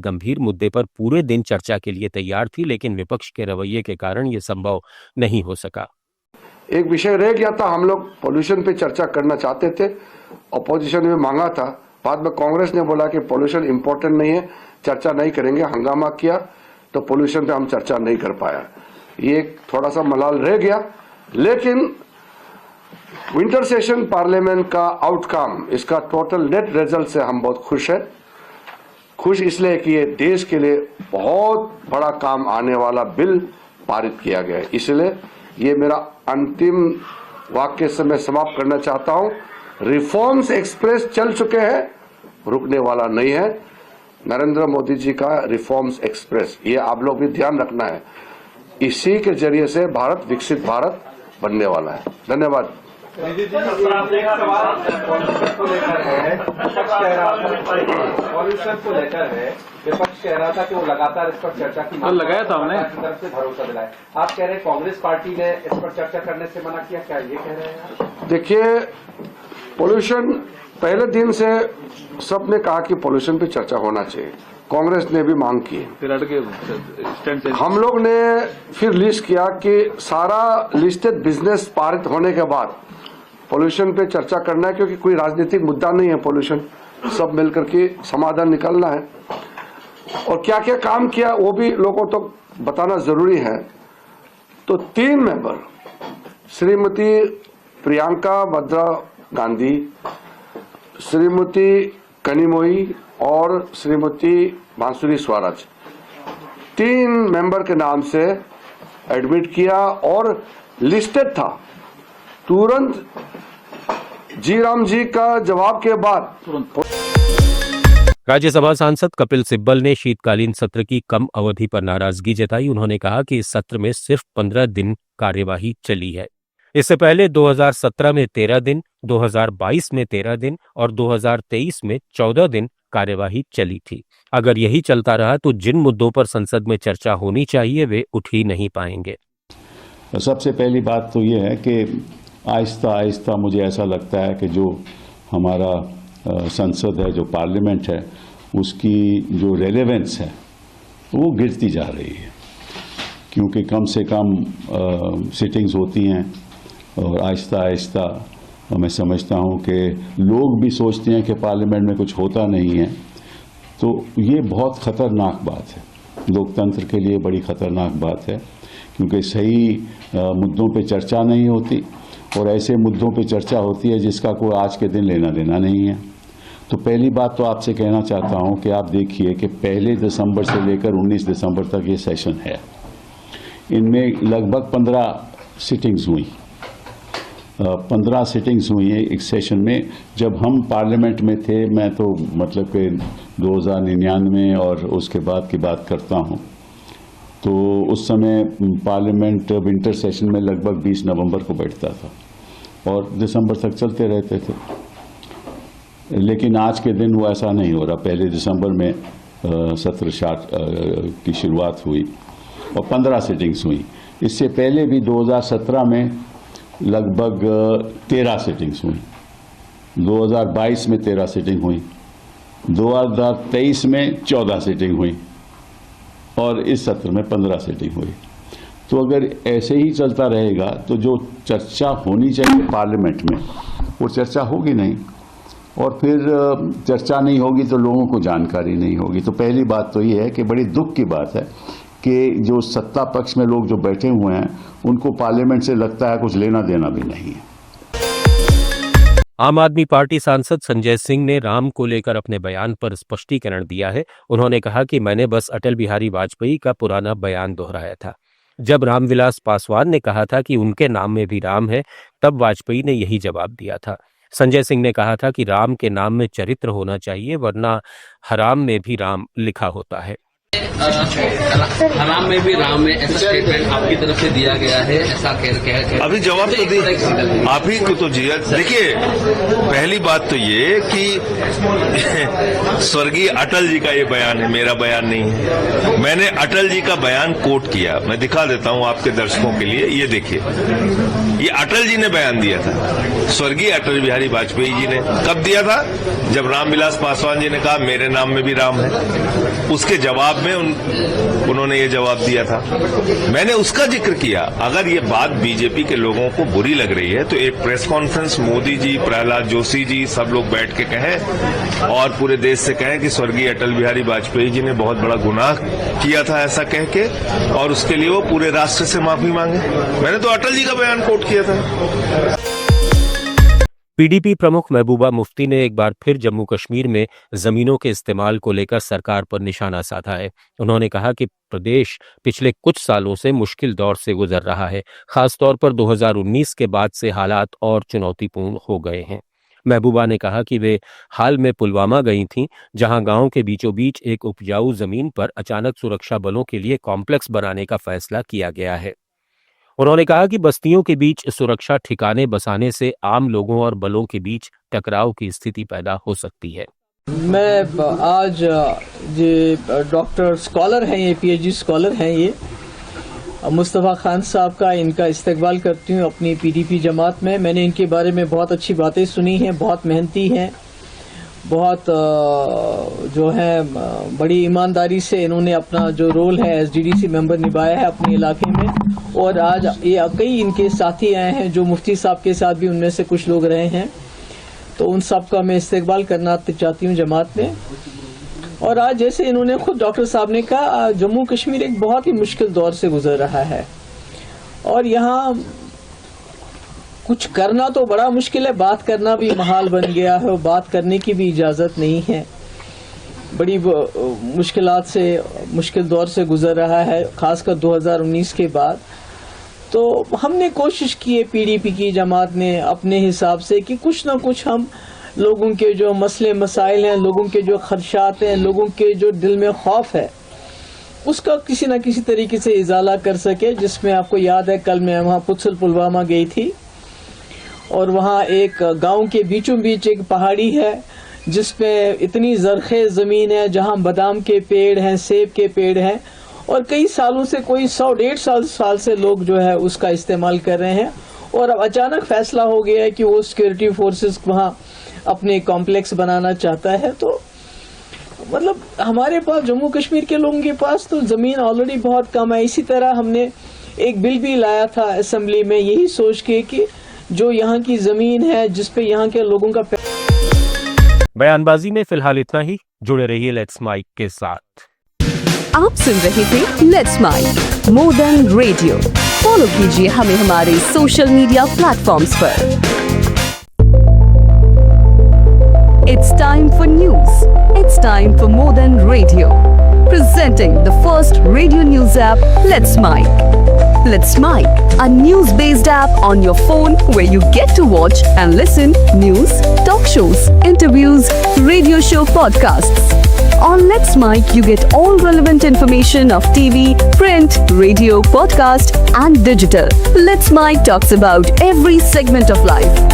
गंभीर मुद्दे पर पूरे दिन चर्चा के लिए तैयार थी, लेकिन विपक्ष के रवैये के कारण ये संभव नहीं हो सका। एक विषय रह गया था, हम लोग पोल्यूशन पे चर्चा करना चाहते थे, अपोजिशन में मांगा था, बाद में कांग्रेस ने बोला कि पोल्यूशन इंपॉर्टेंट नहीं है, चर्चा नहीं करेंगे, हंगामा किया तो पोल्यूशन पे हम चर्चा नहीं कर पाया। ये थोड़ा सा मलाल रह गया, लेकिन विंटर सेशन पार्लियामेंट का आउटकम, इसका टोटल नेट रिजल्ट से हम बहुत खुश हैं। खुश इसलिए कि ये देश के लिए बहुत बड़ा काम आने वाला बिल पारित किया गया है। इसलिए ये मेरा अंतिम वाक्य से मैं समाप्त करना चाहता हूं, रिफॉर्म्स एक्सप्रेस चल चुके हैं, रुकने वाला नहीं है। नरेंद्र मोदी जी का रिफॉर्म्स एक्सप्रेस, ये आप लोग भी ध्यान रखना है, इसी के जरिए से भारत विकसित भारत बनने वाला है। धन्यवाद। पॉल्यूशन को लेकर है, विपक्ष कह रहा था कि वो लगातार इस पर चर्चा की मांग लगाया था हमने तरफ से भरोसा दिलाया। आप कह रहे हैं कांग्रेस पार्टी ने इस पर चर्चा करने से मना किया, क्या ये कह रहे हैं? देखिए, पोल्यूशन पहले दिन से सबने कहा कि पोल्यूशन पे चर्चा होना चाहिए, कांग्रेस ने भी मांग की। हम लोग ने फिर लिस्ट किया कि सारा लिस्टेड बिजनेस पारित होने के बाद पोल्यूशन पे चर्चा करना है, क्योंकि कोई राजनीतिक मुद्दा नहीं है, पोल्यूशन सब मिलकर के समाधान निकालना है। और क्या क्या काम किया वो भी लोगों तक तो बताना जरूरी है। तो 3 मेंबर, श्रीमती प्रियंका वाड्रा गांधी, श्रीमती कनिमोई और श्रीमती बांसुरी स्वराज, 3 मेंबर के नाम से एडमिट किया और लिस्टेड था। तुरंत जीराम जी का जवाब के बाद राज्यसभा सांसद कपिल सिब्बल ने शीतकालीन सत्र की कम अवधि पर नाराजगी जताई। उन्होंने कहा कि इस सत्र में सिर्फ 15 दिन कार्यवाही चली है। इससे पहले 2017 में 13 दिन, 2022 में 13 दिन और 2023 में 14 दिन कार्यवाही चली थी। अगर यही चलता रहा तो जिन मुद्दों पर संसद में चर्चा होनी चाहिए वे उठ ही नहीं पाएंगे। सबसे पहली बात तो ये है कि आहिस्ता आहिस्ता मुझे ऐसा लगता है कि जो हमारा संसद है, जो पार्लियामेंट है, उसकी जो रेलेवेंस है वो गिरती जा रही है, क्योंकि कम से कम सिटिंग्स होती हैं और आहिस्ता आहिस्ता मैं समझता हूँ कि लोग भी सोचते हैं कि पार्लियामेंट में कुछ होता नहीं है। तो ये बहुत ख़तरनाक बात है, लोकतंत्र के लिए बड़ी ख़तरनाक बात है, क्योंकि सही मुद्दों पे चर्चा नहीं होती और ऐसे मुद्दों पे चर्चा होती है जिसका कोई आज के दिन लेना देना नहीं है। तो पहली बात तो आपसे कहना चाहता हूं कि आप देखिए कि 1 दिसंबर से लेकर 19 दिसंबर तक ये सेशन है, इनमें लगभग 15 सिटिंग्स हुई। 15 सिटिंग्स हुई है एक सेशन में। जब हम पार्लियामेंट में थे, मैं तो मतलब कि 2099 और उसके बाद की बात करता हूं, तो उस समय पार्लियामेंट विंटर सेशन में लगभग 20 नवंबर को बैठता था और दिसंबर तक चलते रहते थे। लेकिन आज के दिन वो ऐसा नहीं हो रहा। 1 दिसंबर में सत्र की शुरुआत हुई और 15 सिटिंग्स हुई। इससे पहले भी 2017 में लगभग 13 सिटिंग्स हुई, 2022 में 13 सिटिंग हुई, 2023 में 14 सिटिंग हुई और इस सत्र में 15 सिटिंग हुई। तो अगर ऐसे ही चलता रहेगा तो जो चर्चा होनी चाहिए पार्लियामेंट में वो चर्चा होगी नहीं, और फिर चर्चा नहीं होगी तो लोगों को जानकारी नहीं होगी। तो पहली बात तो ये है कि बड़ी दुख की बात है कि जो सत्ता पक्ष में लोग जो बैठे हुए हैं उनको पार्लियामेंट से लगता है कुछ लेना देना भी नहीं है। आम आदमी पार्टी सांसद संजय सिंह ने राम को लेकर अपने बयान पर स्पष्टीकरण दिया है। उन्होंने कहा कि मैंने बस अटल बिहारी वाजपेयी का पुराना बयान दोहराया था। जब रामविलास पासवान ने कहा था कि उनके नाम में भी राम है, तब वाजपेयी ने यही जवाब दिया था। संजय सिंह ने कहा था कि राम के नाम में चरित्र होना चाहिए, वरना हराम में भी राम लिखा होता है। हराम में भी राम में ऐसा स्टेटमेंट आपकी तरफ से दिया गया है, ऐसा कह अभी जवाब तो दी आप ही को तो जिया। देखिए, पहली बात तो ये कि स्वर्गीय अटल जी का ये बयान है, मेरा बयान नहीं है। मैंने अटल जी का बयान कोट किया, मैं दिखा देता हूं आपके दर्शकों के लिए। ये देखिए, ये अटल जी ने बयान दिया था, स्वर्गीय अटल बिहारी वाजपेयी जी ने। कब दिया था? जब रामविलास पासवान जी ने कहा मेरे नाम में भी राम है, उसके जवाब में उन्होंने ये जवाब दिया था। मैंने उसका जिक्र किया। अगर ये बात बीजेपी के लोगों को बुरी लग रही है तो एक प्रेस कॉन्फ्रेंस मोदी जी, प्रहलाद जोशी जी सब लोग बैठ के कहें और पूरे देश से कहें कि स्वर्गीय अटल बिहारी वाजपेयी जी ने बहुत बड़ा गुनाह किया था ऐसा कह के, और उसके लिए वो पूरे राष्ट्र से माफी मांगे। मैंने तो अटल जी का बयान कोट किया था। पीडीपी प्रमुख महबूबा मुफ्ती ने एक बार फिर जम्मू कश्मीर में जमीनों के इस्तेमाल को लेकर सरकार पर निशाना साधा है। उन्होंने कहा कि प्रदेश पिछले कुछ सालों से मुश्किल दौर से गुजर रहा है, खासतौर पर 2019 के बाद से हालात और चुनौतीपूर्ण हो गए हैं। महबूबा ने कहा कि वे हाल में पुलवामा गई थीं, जहां गांव के बीचों बीच एक उपजाऊ जमीन पर अचानक सुरक्षा बलों के लिए कॉम्प्लेक्स बनाने का फैसला किया गया है। उन्होंने कहा कि बस्तियों के बीच सुरक्षा ठिकाने बसाने से आम लोगों और बलों के बीच टकराव की स्थिति पैदा हो सकती है। मैं आज ये डॉक्टर स्कॉलर हैं, ये पीएचडी स्कॉलर हैं, ये मुस्तफ़ा खान साहब का इनका इस्तकबाल करती हूँ अपनी पीडीपी जमात में। मैंने इनके बारे में बहुत अच्छी बातें सुनी हैं, बहुत मेहनती हैं, बहुत जो है बड़ी ईमानदारी से इन्होंने अपना जो रोल है एसडीडीसी मेंबर निभाया है अपने इलाके में। और आज ये कई इनके साथी आए हैं जो मुफ्ती साहब के साथ भी उनमें से कुछ लोग रहे हैं, तो उन सब का मैं इस्तकबाल करना चाहती हूँ जमात में। और आज जैसे इन्होंने खुद डॉक्टर साहब ने कहा, जम्मू कश्मीर एक बहुत ही मुश्किल दौर से गुजर रहा है और यहाँ कुछ करना तो बड़ा मुश्किल है, बात करना भी महाल बन गया है और बात करने की भी इजाज़त नहीं है। बड़ी मुश्किलात से मुश्किल दौर से गुजर रहा है, खासकर 2019 के बाद। तो हमने कोशिश की है पीडीपी की जमात ने अपने हिसाब से कि कुछ ना कुछ हम लोगों के जो मसले मसाइल हैं, लोगों के जो खदशात हैं, लोगों के जो दिल में खौफ है, उसका किसी न किसी तरीके से इजाला कर सके। जिसमें आपको याद है कल मैं वहाँ पुलवामा गई थी और वहाँ एक गांव के बीचों बीच एक पहाड़ी है जिसपे इतनी ज़रख़ेज़ ज़मीन है जहाँ बादाम के पेड़ हैं, सेब के पेड़ हैं और कई सालों से कोई 100-150 साल से लोग जो है उसका इस्तेमाल कर रहे हैं। और अब अचानक फैसला हो गया है कि वो सिक्योरिटी फोर्सेस वहाँ अपने कॉम्प्लेक्स बनाना चाहता है। तो मतलब हमारे पास जम्मू कश्मीर के लोगों के पास तो ज़मीन ऑलरेडी बहुत कम है। इसी तरह हमने एक बिल भी लाया था असेंबली में यही सोच के कि जो यहाँ की ज़मीन है जिसपे यहाँ के लोगों का बयानबाजी में फिलहाल इतना ही। जुड़े रहिए लेट्स माइक के साथ। आप सुन रहे थे let's mic more than radio. Follow कीजिए हमें हमारे सोशल मीडिया प्लेटफॉर्म्स पर। It's time for news. It's time for More Than Radio. Presenting the first radio news app, Let's Mic. Let's Mic, a news-based app on your phone where you get to watch and listen news, talk shows, interviews, radio show podcasts. On Let's Mic, you get all relevant information of TV, print, radio, podcast, and digital. Let's Mic talks about every segment of life.